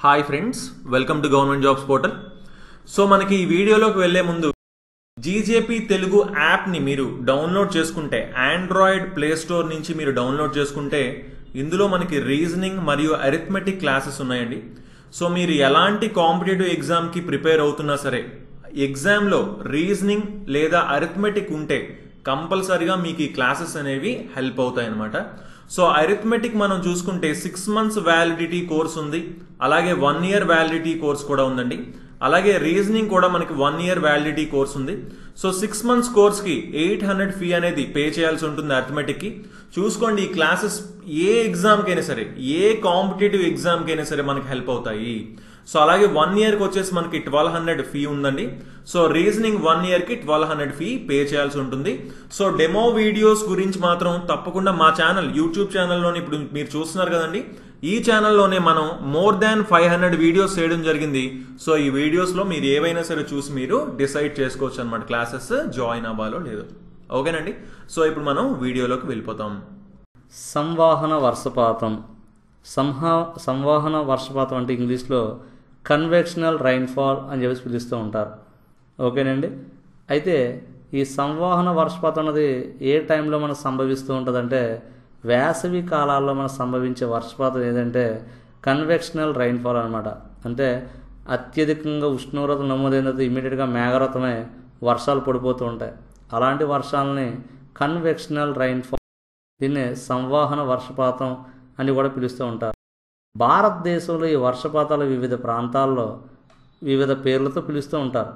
Hi friends, welcome to government jobs portal. So మనకి ఈ వీడియోలోకి వెళ్లే ముందు జీజేపీ తెలుగు యాప్ని మీరు డౌన్లోడ్ చేసుకుంటే, ఆండ్రాయిడ్ ప్లే స్టోర్ నుంచి మీరు డౌన్లోడ్ చేసుకుంటే ఇందులో మనకి రీజనింగ్ మరియు అరిథమెటిక్ క్లాసెస్ ఉన్నాయండి. సో మీరు ఎలాంటి కాంపిటేటివ్ ఎగ్జామ్కి ప్రిపేర్ అవుతున్నా సరే, ఎగ్జామ్లో రీజనింగ్ లేదా అరిథమెటిక్ ఉంటే కంపల్సరీగా మీకు ఈ క్లాసెస్ అనేవి హెల్ప్ అవుతాయి అన్నమాట. సో అరిథమెటిక్ మనం చూసుకుంటే 6 months వ్యాలిడిటీ కోర్స్ ఉంది, అలాగే 1 year వ్యాలిడిటీ కోర్స్ కూడా ఉందండి. అలాగే రీజనింగ్ కూడా మనకి 1 year వ్యాలిడిటీ కోర్స్ ఉంది. సో 6 months కోర్స్కి 800 ఫీ అనేది పే చేయాల్సి ఉంటుంది అరిథమెటిక్కి. చూసుకోండి, ఈ క్లాసెస్ ఏ ఎగ్జామ్కైనా సరే, ఏ కాంపిటేటివ్ ఎగ్జామ్కైనా సరే మనకి హెల్ప్ అవుతాయి. సో అలాగే 1 yearకి వచ్చేసి మనకి 1200 ఫీ ఉందండి. సో రీజనింగ్ 1 yearకి 1200 ఫీ పే చేయాల్సి ఉంటుంది. సో డెమో వీడియోస్ గురించి మాత్రం తప్పకుండా మా ఛానల్, యూట్యూబ్ ఛానల్లోనే ఇప్పుడు మీరు చూస్తున్నారు కదండి, ఈ ఛానల్లోనే మనం మోర్ దాన్ 500 వీడియోస్ చేయడం జరిగింది. సో ఈ వీడియోస్లో మీరు ఏవైనా సరే చూసి మీరు డిసైడ్ చేసుకోవచ్చు అనమాట, క్లాసెస్ జాయిన్ అవ్వాలో లేదో. ఓకేనండి, సో ఇప్పుడు మనం వీడియోలోకి వెళ్ళిపోతాం. సంవాహన వర్షపాతం. సంవాహన వర్షపాతం అంటే ఇంగ్లీష్లో కన్వెక్షనల్ రైన్ఫాల్ అని చెప్పేసి పిలుస్తూ ఉంటారు. ఓకేనండి, అయితే ఈ సంవాహన వర్షపాతం అనేది ఏ టైంలో మనకు సంభవిస్తూ ఉంటుందంటే, వేసవి కాలాల్లో మనకు సంభవించే వర్షపాతం ఏదంటే కన్వెక్షనల్ రైన్ఫాల్ అనమాట. అంటే అత్యధికంగా ఉష్ణోగ్రత నమోదైన తర్వాత ఇమీడియట్గా మేఘరతమై వర్షాలు పడిపోతూ ఉంటాయి. అలాంటి వర్షాలని కన్వెక్షనల్ రైన్ఫాల్, దీన్నే సంవాహన వర్షపాతం అని కూడా పిలుస్తూ ఉంటారు. భారతదేశంలో ఈ వర్షపాతాలు వివిధ ప్రాంతాల్లో వివిధ పేర్లతో పిలుస్తూ ఉంటారు.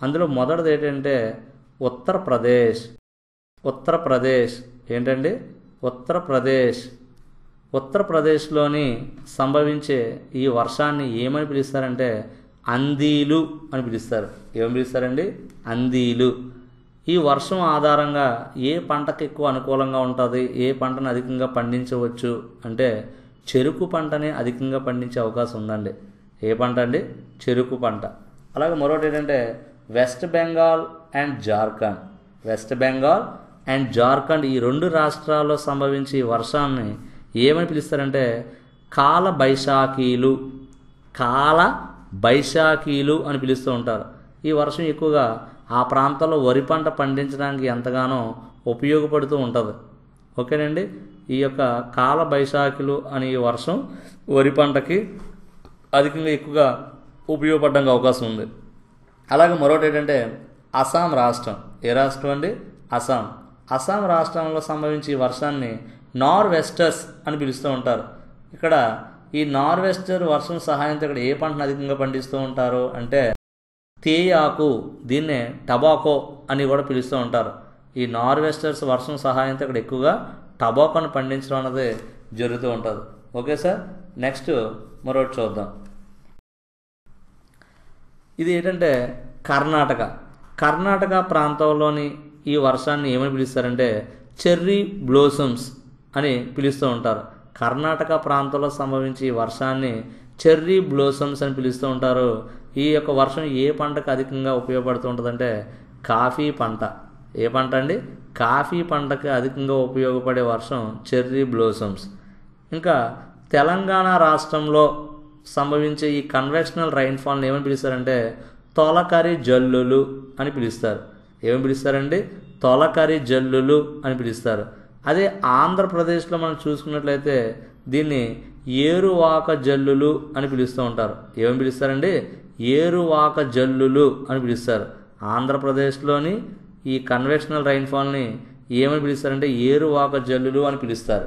అందులో మొదటిది ఏంటంటే ఉత్తరప్రదేశ్ ఏంటండి ఉత్తరప్రదేశ్లోని సంభవించే ఈ వర్షాన్ని ఏమని పిలుస్తారంటే అందీలు అని పిలుస్తారు. ఏమని పిలుస్తారండి? అందీలు. ఈ వర్షం ఆధారంగా ఏ పంటకు ఎక్కువ అనుకూలంగా ఉంటుంది, ఏ పంటను అధికంగా పండించవచ్చు అంటే చెరుకు పంటని అధికంగా పండించే అవకాశం ఉందండి. ఏ పంట అండి? చెరుకు పంట. అలాగే మరొకటి ఏంటంటే వెస్ట్ బెంగాల్ అండ్ జార్ఖండ్ ఈ 2 రాష్ట్రాల్లో సంభవించి వర్షాన్ని ఏమని పిలుస్తారంటే కాల బైశాఖీలు అని పిలుస్తూ ఉంటారు. ఈ వర్షం ఎక్కువగా ఆ ప్రాంతాల్లో వరి పంట పండించడానికి ఎంతగానో ఉపయోగపడుతూ ఉంటుంది. ఓకేనండి, ఈ యొక్క కాల బైశాఖులు అనే వర్షం వరి పంటకి అధికంగా ఎక్కువగా ఉపయోగపడడానికి అవకాశం ఉంది. అలాగే మరొకటి ఏంటంటే అస్సాం రాష్ట్రం. ఏ రాష్ట్రం అండి? అస్సాం రాష్ట్రంలో సంభవించి వర్షాన్ని నార్వెస్టర్స్ అని పిలుస్తూ ఉంటారు. ఇక్కడ ఈ నార్వెస్టర్ వర్షం సహాయంతో ఇక్కడ ఏ పంటను అధికంగా పండిస్తూ ఉంటారు అంటే తేయాకు, దీన్నే టబాకో అని కూడా పిలుస్తూ ఉంటారు. ఈ నార్వెస్టర్స్ వర్షం సహాయంతో ఇక్కడ ఎక్కువగా టబాకోను పండించడం అనేది జరుగుతూ ఉంటుంది. ఓకే సార్, నెక్స్ట్ మరొకటి చూద్దాం. ఇది ఏంటంటే కర్ణాటక ప్రాంతంలోని ఈ వర్షాన్ని ఏమని పిలుస్తారంటే చెర్రీ బ్లోసమ్స్ అని పిలుస్తూ ఉంటారు. కర్ణాటక ప్రాంతంలో సంభవించి ఈ వర్షాన్ని చెర్రీ బ్లోసమ్స్ అని పిలుస్తూ ఉంటారు. ఈ యొక్క వర్షం ఏ పంటకు అధికంగా ఉపయోగపడుతూ ఉంటుందంటే కాఫీ పంట. ఏ పంట అండి? కాఫీ పంటకి అధికంగా ఉపయోగపడే వర్షం చెర్రీ బ్లోసమ్స్. ఇంకా తెలంగాణ రాష్ట్రంలో సంభవించే ఈ కన్వెక్షనల్ రైన్ఫాల్ని ఏమని పిలుస్తారంటే తొలకరి జల్లులు అని పిలుస్తారు. ఏమని పిలుస్తారండి? తొలకరి జల్లులు అని పిలుస్తారు. అదే ఆంధ్రప్రదేశ్లో మనం చూసుకున్నట్లయితే దీన్ని ఏరువాక జల్లులు అని పిలుస్తూ ఉంటారు. ఏమని పిలుస్తారండి? ఏరువాక జల్లులు అని పిలుస్తారు. ఆంధ్రప్రదేశ్లోని ఈ కన్వెక్షనల్ రైన్ఫాల్ని ఏమని పిలుస్తారంటే ఏరువాక జల్లులు అని పిలుస్తారు.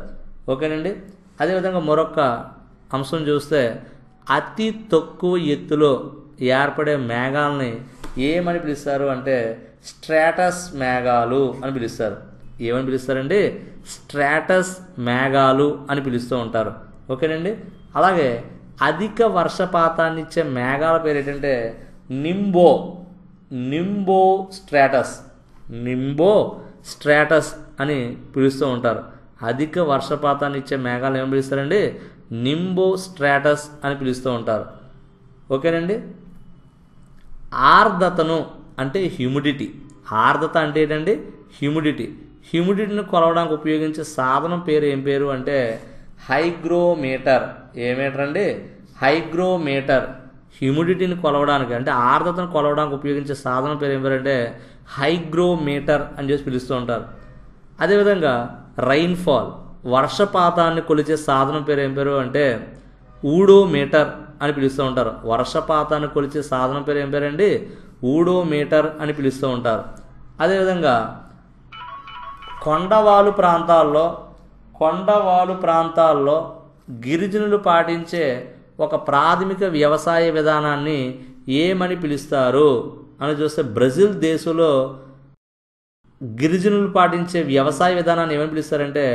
ఓకేనండి, అదేవిధంగా మరొక అంశం చూస్తే అతి తక్కువ ఎత్తులో ఏర్పడే మేఘాలని ఏమని పిలుస్తారు అంటే స్ట్రాటస్ మేఘాలు అని పిలుస్తారు. ఏమని పిలుస్తారండి? స్ట్రాటస్ మేఘాలు అని పిలుస్తూ ఉంటారు. ఓకేనండి, అలాగే అధిక వర్షపాతాన్ని ఇచ్చే మేఘాల పేరు ఏంటంటే నింబో స్ట్రాటస్ అని పిలుస్తూ ఉంటారు. అధిక వర్షపాతాన్ని ఇచ్చే మేఘాలు ఏమని పిలుస్తారండి? నింబో స్ట్రాటస్ అని పిలుస్తూ ఉంటారు. ఓకేనండి, ఆర్ద్రతను అంటే హ్యూమిడిటీ. ఆర్ద్రత అంటే ఏంటండి? హ్యూమిడిటీని కొలవడానికి ఉపయోగించే సాధనం పేరు ఏం పేరు అంటే హైగ్రోమీటర్. ఏ మీటర్ అండి? హైగ్రోమీటర్ హ్యూమిడిటీని కొలవడానికి అంటే ఆర్ద్రతను కొలవడానికి ఉపయోగించే సాధనం పేరు ఏం పేరంటే హైగ్రోమీటర్ అని చెప్పి పిలుస్తూ ఉంటారు. అదేవిధంగా రైన్ఫాల్ వర్షపాతాన్ని కొలిచే సాధనం పేరు ఏం పేరు అంటే ఊడోమీటర్ అని పిలుస్తూ ఉంటారు. వర్షపాతాన్ని కొలిచే సాధనం పేరు ఏం పేరండి ఊడోమీటర్ అని పిలుస్తూ ఉంటారు. అదేవిధంగా కొండవాలు ప్రాంతాల్లో గిరిజనులు పాటించే ఒక ప్రాథమిక వ్యవసాయ విధానాన్ని ఏమని పిలుస్తారు అని చూస్తే బ్రెజిల్ దేశంలో గిరిజనులు పాటించే వ్యవసాయ విధానాన్ని ఏమని పిలుస్తారంటే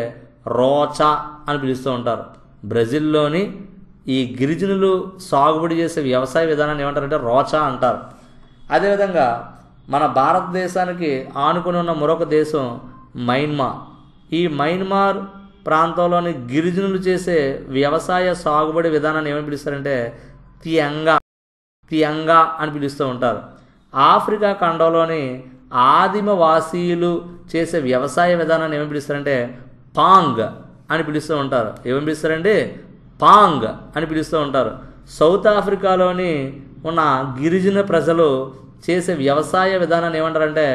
రోచా అని పిలుస్తూ ఉంటారు. బ్రెజిల్లోని ఈ గిరిజనులు సాగుబడి చేసే వ్యవసాయ విధానాన్ని ఏమంటారంటే రోచా అంటారు. అదేవిధంగా మన భారతదేశానికి ఆనుకుని ఉన్న మరొక దేశం మయన్మార్. ఈ మయన్మార్ ప్రాంతంలోని గిరిజనులు చేసే వ్యవసాయ సాగుబడి విధానాన్ని ఏమని పిలుస్తారంటే తియంగా అని పిలుస్తూ ఉంటారు. ఆఫ్రికా ఖండంలోని ఆదిమవాసీయులు చేసే వ్యవసాయ విధానాన్ని ఏమని పిలుస్తారంటే పాంగ్ అని పిలుస్తూ ఉంటారు. ఏమని పిలుస్తారండి పాంగ్ అని పిలుస్తూ ఉంటారు. సౌత్ ఆఫ్రికాలోని ఉన్న గిరిజన ప్రజలు చేసే వ్యవసాయ విధానాన్ని ఏమంటారంటే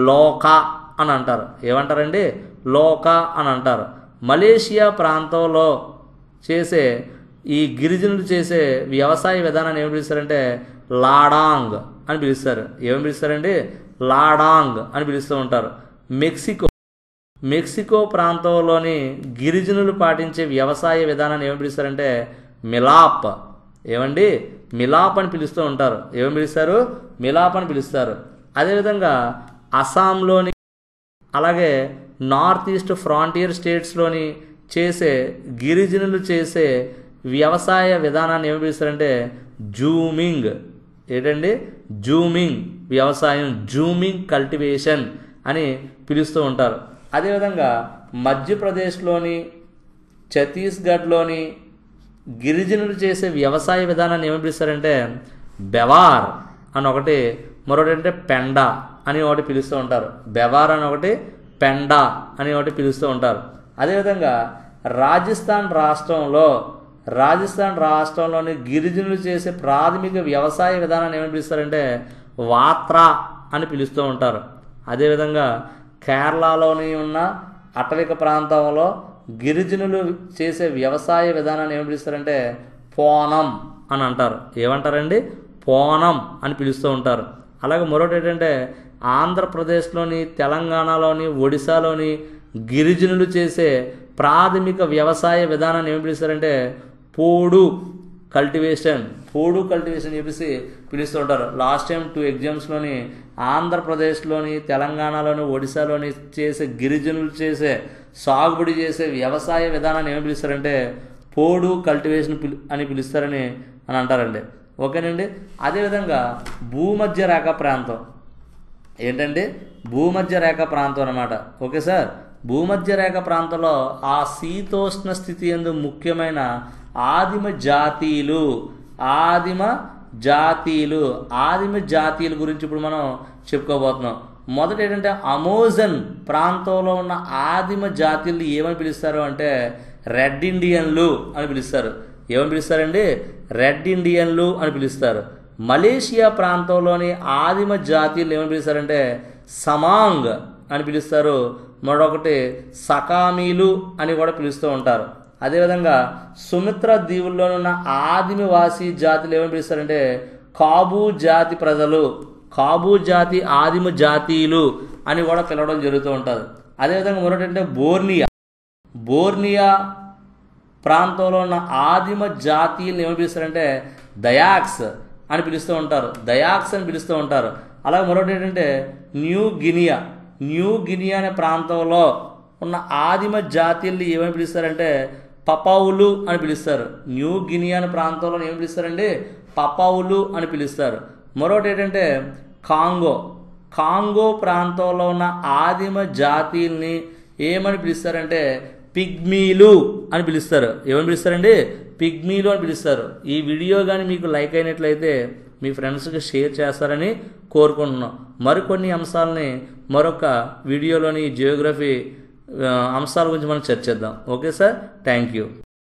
లోకా అని అంటారు. ఏమంటారండి లోకా అని అంటారు. మలేషియా ప్రాంతంలో చేసే ఈ గిరిజనులు చేసే వ్యవసాయ విధానాన్ని ఏమని పిలుస్తారంటే లాడాంగ్ అని పిలుస్తారు. ఏమని పిలుస్తారండి లాడాంగ్ అని పిలుస్తూ ఉంటారు. మెక్సికో ప్రాంతంలోని గిరిజనులు పాటించే వ్యవసాయ విధానాన్ని ఏమని పిలుస్తారంటే మిలాప్. ఏమండి మిలాప్ అని పిలుస్తూ ఉంటారు. ఏమని పిలుస్తారు మిలాప్ అని పిలుస్తారు. అదేవిధంగా అస్సాంలోని అలాగే నార్త్ ఈస్ట్ ఫ్రాంటియర్ స్టేట్స్లోని చేసే గిరిజనులు చేసే వ్యవసాయ విధానాన్ని ఏమి పిలుస్తారంటే జూమింగ్. ఏంటండి జూమింగ్ వ్యవసాయం జూమింగ్ కల్టివేషన్ అని పిలుస్తూ ఉంటారు. అదేవిధంగా మధ్యప్రదేశ్లోని ఛత్తీస్గఢ్లోని గిరిజనులు చేసే వ్యవసాయ విధానాన్ని ఏమి పిలుస్తారంటే బెవార్ అని ఒకటి, మరొకటి అంటే పెండా అని ఒకటి పిలుస్తూ ఉంటారు. బెవార్ అని ఒకటి, పెండా అని ఒకటి పిలుస్తూ ఉంటారు. అదేవిధంగా రాజస్థాన్ రాష్ట్రంలోని గిరిజనులు చేసే ప్రాథమిక వ్యవసాయ విధానాన్ని ఏమని పిలుస్తారంటే వాత్రా అని పిలుస్తూ ఉంటారు. అదేవిధంగా కేరళలోని ఉన్న అటవిక ప్రాంతంలో గిరిజనులు చేసే వ్యవసాయ విధానాన్ని ఏమని పిలుస్తారంటే పోనం అని అంటారు. ఏమంటారండి పోనం అని పిలుస్తూ ఉంటారు. అలాగే మరొకటి ఏంటంటే ఆంధ్రప్రదేశ్లోని తెలంగాణలోని ఒడిశాలోని గిరిజనులు చేసే ప్రాథమిక వ్యవసాయ విధానాన్ని ఏమి పిలుస్తారంటే పోడు కల్టివేషన్ చెప్పేసి పిలుస్తూ ఉంటారు. లాస్ట్ టైం 2 ఎగ్జామ్స్లోని ఆంధ్రప్రదేశ్లోని తెలంగాణలోని ఒడిశాలోని చేసే గిరిజనులు చేసే సాగుబడి చేసే వ్యవసాయ విధానాన్ని ఏమి పిలుస్తారంటే పోడు కల్టివేషన్ అని పిలుస్తారని అంటారండి. ఓకేనండి. అదేవిధంగా భూమధ్య రేఖ ప్రాంతం ఏంటంటే భూమధ్య రేఖ ప్రాంతం అన్నమాట. Okay sir. భూమధ్య రేఖ ప్రాంతంలో ఆ శీతోష్ణ స్థితి యందు ముఖ్యమైన ఆదిమ జాతీయుల గురించి ఇప్పుడు మనం చెప్పుకోబోతున్నాం. మొదట ఏంటంటే అమోజన్ ప్రాంతంలో ఉన్న ఆదిమ జాతీయులు ఏమని పిలుస్తారు అంటే రెడ్ ఇండియన్లు అని పిలుస్తారు. ఏమని పిలుస్తారండి రెడ్ ఇండియన్లు అని పిలుస్తారు. మలేషియా ప్రాంతంలోని ఆదిమ జాతీయులు ఏమని పిలుస్తారంటే సమాంగ్ అని పిలుస్తారు. మరొకటి సకామీలు అని కూడా పిలుస్తూ ఉంటారు. అదేవిధంగా సుమిత్ర దీవుల్లోనున్న ఆదిమవాసీ జాతులు ఏమని పిలుస్తారంటే కాబూ జాతి ప్రజలు, కాబూ జాతి ఆదిమ జాతీయులు అని కూడా పిలవడం జరుగుతూ ఉంటుంది. అదేవిధంగా మరొకటి అంటే బోర్నియా ప్రాంతంలో ఉన్న ఆదిమ జాతీయులు ఏమని పిలుస్తారంటే దయాక్స్ అని పిలుస్తూ ఉంటారు. అలాగే మరొకటి ఏంటంటే న్యూ గినియా అనే ప్రాంతంలో ఉన్న ఆదిమ జాతీయులు ఏమని పిలుస్తారంటే పపౌలు అని పిలుస్తారు. న్యూ గినియా అనే ప్రాంతంలో ఏమని పిలుస్తారండి పపౌలు అని పిలుస్తారు. మరొకటి ఏంటంటే కాంగో ప్రాంతంలో ఉన్న ఆదిమ జాతీయుల్ని ఏమని పిలుస్తారంటే పిగ్మీలు అని పిలుస్తారు. ఏమని పిలుస్తారండి పిగ్మీలు అని పిలుస్తారు. ఈ వీడియో కానీ మీకు లైక్ అయినట్లయితే మీ ఫ్రెండ్స్కి షేర్ చేస్తారని కోరుకుంటున్నాం. మరికొన్ని అంశాలని మరొక వీడియోలోని జియోగ్రఫీ అంశాల గురించి మనం చర్చిద్దాం. Okay sir, thank you.